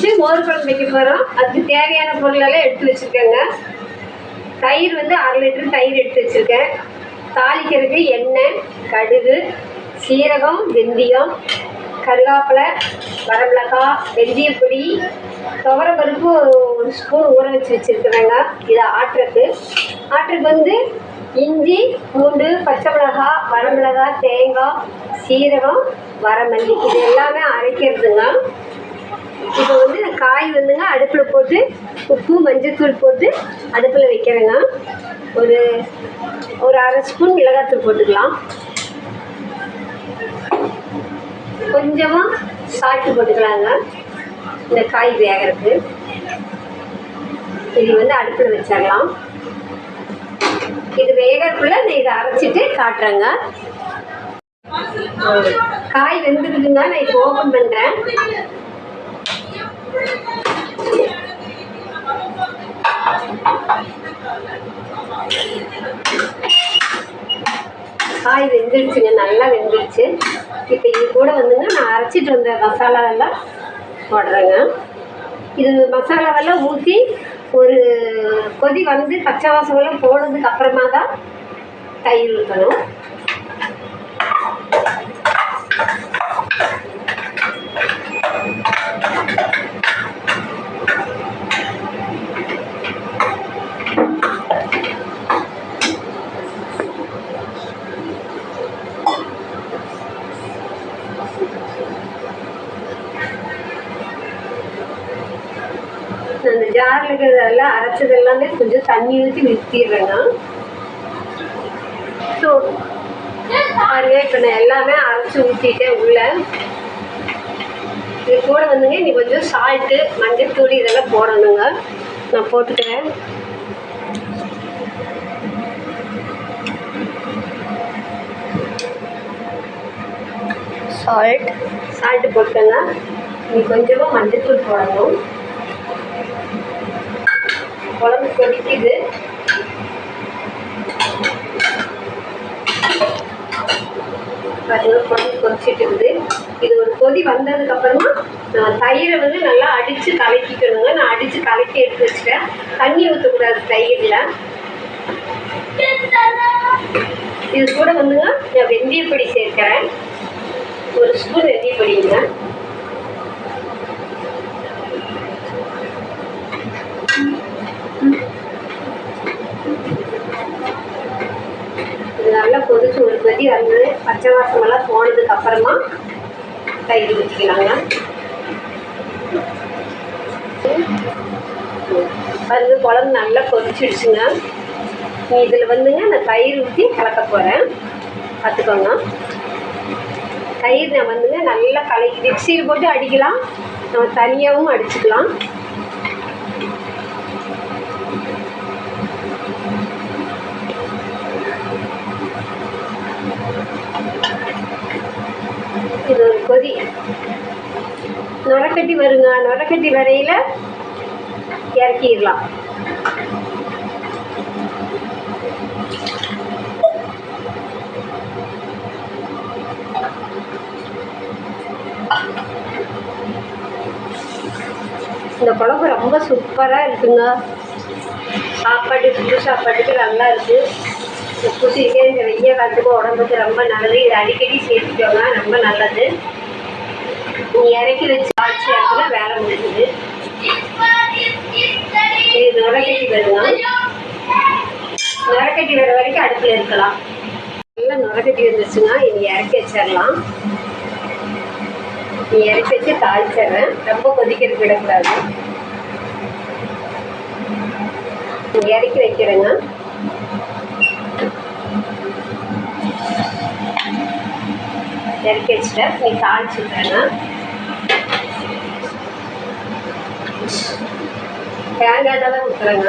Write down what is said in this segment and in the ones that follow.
வச்சு மோர் குழம்பு வைக்க போகிறோம். அதுக்கு தேவையான பொருளெல்லாம் எடுத்து வச்சுருக்கேங்க. தயிர் வந்து 1/2 லிட்டர் தயிர் எடுத்து வச்சுருக்கேன். தாளிக்கிறதுக்கு எண்ணெய், கடுகு, சீரகம், வெந்தயம், கருவேப்பிலை, வரமிளகாய், வெந்தயப்பொடி, துவரம்பருப்பு 1 ஸ்பூன் ஊற வச்சுருக்கிறேங்க. இதை ஆட்டுறதுக்கு வந்து இஞ்சி, பூண்டு, பச்சை மிளகாய், வரமிளகாய், தேங்காய், சீரகம், வரமல்லி இது எல்லாமே அரைக்கிறதுங்க. இப்போ வந்து காய் வந்துங்க அடுப்பில் போட்டு உப்பு மஞ்சத்தூள் போட்டு அடுப்பில் வைக்கிறேங்க. ஒரு 1/2 ஸ்பூன் மிளகாத்தூள் போட்டுக்கலாம். கொஞ்சமாக சால்ட்டு போட்டுக்கலாங்க இந்த காய் வேகிறதுக்கு. இது வந்து அடுப்பில் வச்சிடலாம். இது வேகிறதுக்குள்ள நான் இதை அரைச்சிட்டு காட்டுறேங்க. காய் வெந்துருக்குங்க. நான் இப்போ ஓப்பன் பண்ணுறேன். காய் வெந்துடுச்சுங்க, நல்லா வெந்துடுச்சு. இப்போ இது கூட வந்துங்க நான் அரைச்சிட்டு வந்த மசாலாவெல்லாம் போடுறேங்க. இது மசாலாவெல்லாம் ஊற்றி ஒரு கொதி வந்து பச்சை வாசமெல்லாம் போனதுக்கு அப்புறமா தான் தயிர் ஊற்றணும். அந்த ஜாரில் இருக்கிறதெல்லாம் அரைச்சது எல்லாமே கொஞ்சம் தண்ணி ஊற்றி நிறுத்திடுறேங்க. ஸோ பாருங்க, இப்போ நான் எல்லாமே அரைச்சி ஊற்றிட்டேன் உள்ள. இது கூட வந்துங்க நீ கொஞ்சம் சால்ட்டு, மஞ்சள்தூள் இதெல்லாம் போடணுங்க. நான் போட்டுக்கிறேன். சால்ட்டு போட்டுக்கங்க. நீ கொஞ்சமாக மஞ்சள்தூள் போடணும். குழம்பு கொதிக்குது. குழம்பு கொதிச்சுட்டு இருக்குது. இது ஒரு கொதி வந்ததுக்கு அப்புறமா தயிரை வந்து நல்லா அடித்து கலக்கிக்கணுங்க. நான் அடித்து கலக்கி எடுத்து வச்சுட்டேன். தண்ணி ஊற்றக்கூடாது தயிரில். இது கூட வந்துங்க நான் வெந்தயப்பொடி சேர்க்கிறேன். 1 ஸ்பூன் வெந்தயப்பொடிங்க. இது நல்லா கொதிச்சு ஒரு கொதி வந்து பச்சை வாசமெல்லாம் போனதுக்கு அப்புறமா தயிர் ஊற்றிக்கலாங்க. அது குழம்பு நல்லா கொதிச்சிடுச்சுங்க. இதில் வந்துங்க நான் தயிர் ஊற்றி கலக்க போகிறேன். பார்த்துக்கோங்க. தயிர் நான் வந்துங்க நல்லா கலக்கி மிக்சியில் போட்டு அடிக்கலாம். நம்ம தனியாகவும் அடிச்சுக்கலாம். இது ஒரு கொதி நுரக்கட்டி வருங்க. நுரக்கட்டி வரையில் இறக்கிடலாம். இந்த குழம்பு ரொம்ப சூப்பராக இருக்குங்க. புது சாப்பாட்டுக்கு நல்லா இருக்குது. புதுக்கே இந்த வெய்ய காலத்துக்கு உடம்புக்கு ரொம்ப நல்லது. இது அடிக்கடி சேர்த்துக்கோங்க, ரொம்ப நல்லது. நீ இறக்கி வச்சு ஆட்சி இடத்துல வேலை முடிஞ்சுது. இது நுரக்கட்டி வருங்க. நுரக்கட்டி வர வரைக்கும் அடுப்பில் இருக்கலாம். நல்லா நுரக்கட்டி வந்துருச்சுங்க. இனி இறக்கி வச்சிடலாம். நீ இறக்கி வச்சு தாளிச்சிடுறேன். ரொம்ப கொதிக்கிறதுக்கு விடக்கூடாது. இறக்கி வைக்கிறேங்க. இறக்கி வச்சுட்டேன். நீ தாளிச்சுட்டேங்க. தேங்காய் தான் ஊற்றுறேங்க.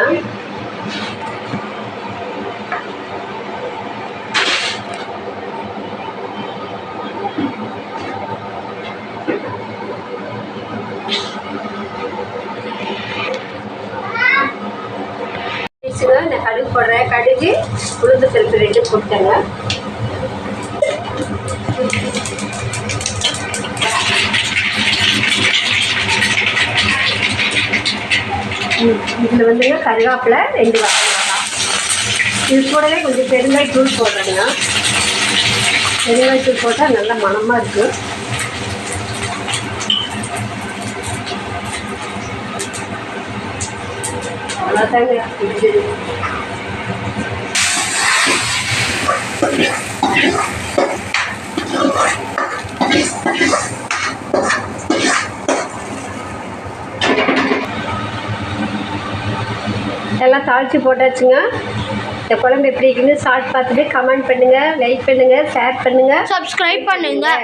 நான் கடுகு போடுறேன். கடுகு உளுந்து பருப்பு 2 போட்டேங்க. இதில் வந்துங்க கருவேப்பிலை 2 வரமிளகா. இது கூடவே கொஞ்சம் பெருங்காயத்தூள் போடுறேங்க. பெருங்காயத்தூள் போட்டால் நல்ல மணமாக இருக்கும். அவ்வளோதாங்க இருக்குது. எல்லாம் தாளித்து போட்டாச்சுங்க. இந்த குழம்பு எப்படி இருக்குன்னு சாப்பிட்டு பார்த்துட்டு கமெண்ட் பண்ணுங்கள், லைக் பண்ணுங்கள், ஷேர் பண்ணுங்கள், சப்ஸ்கிரைப் பண்ணுங்கள்.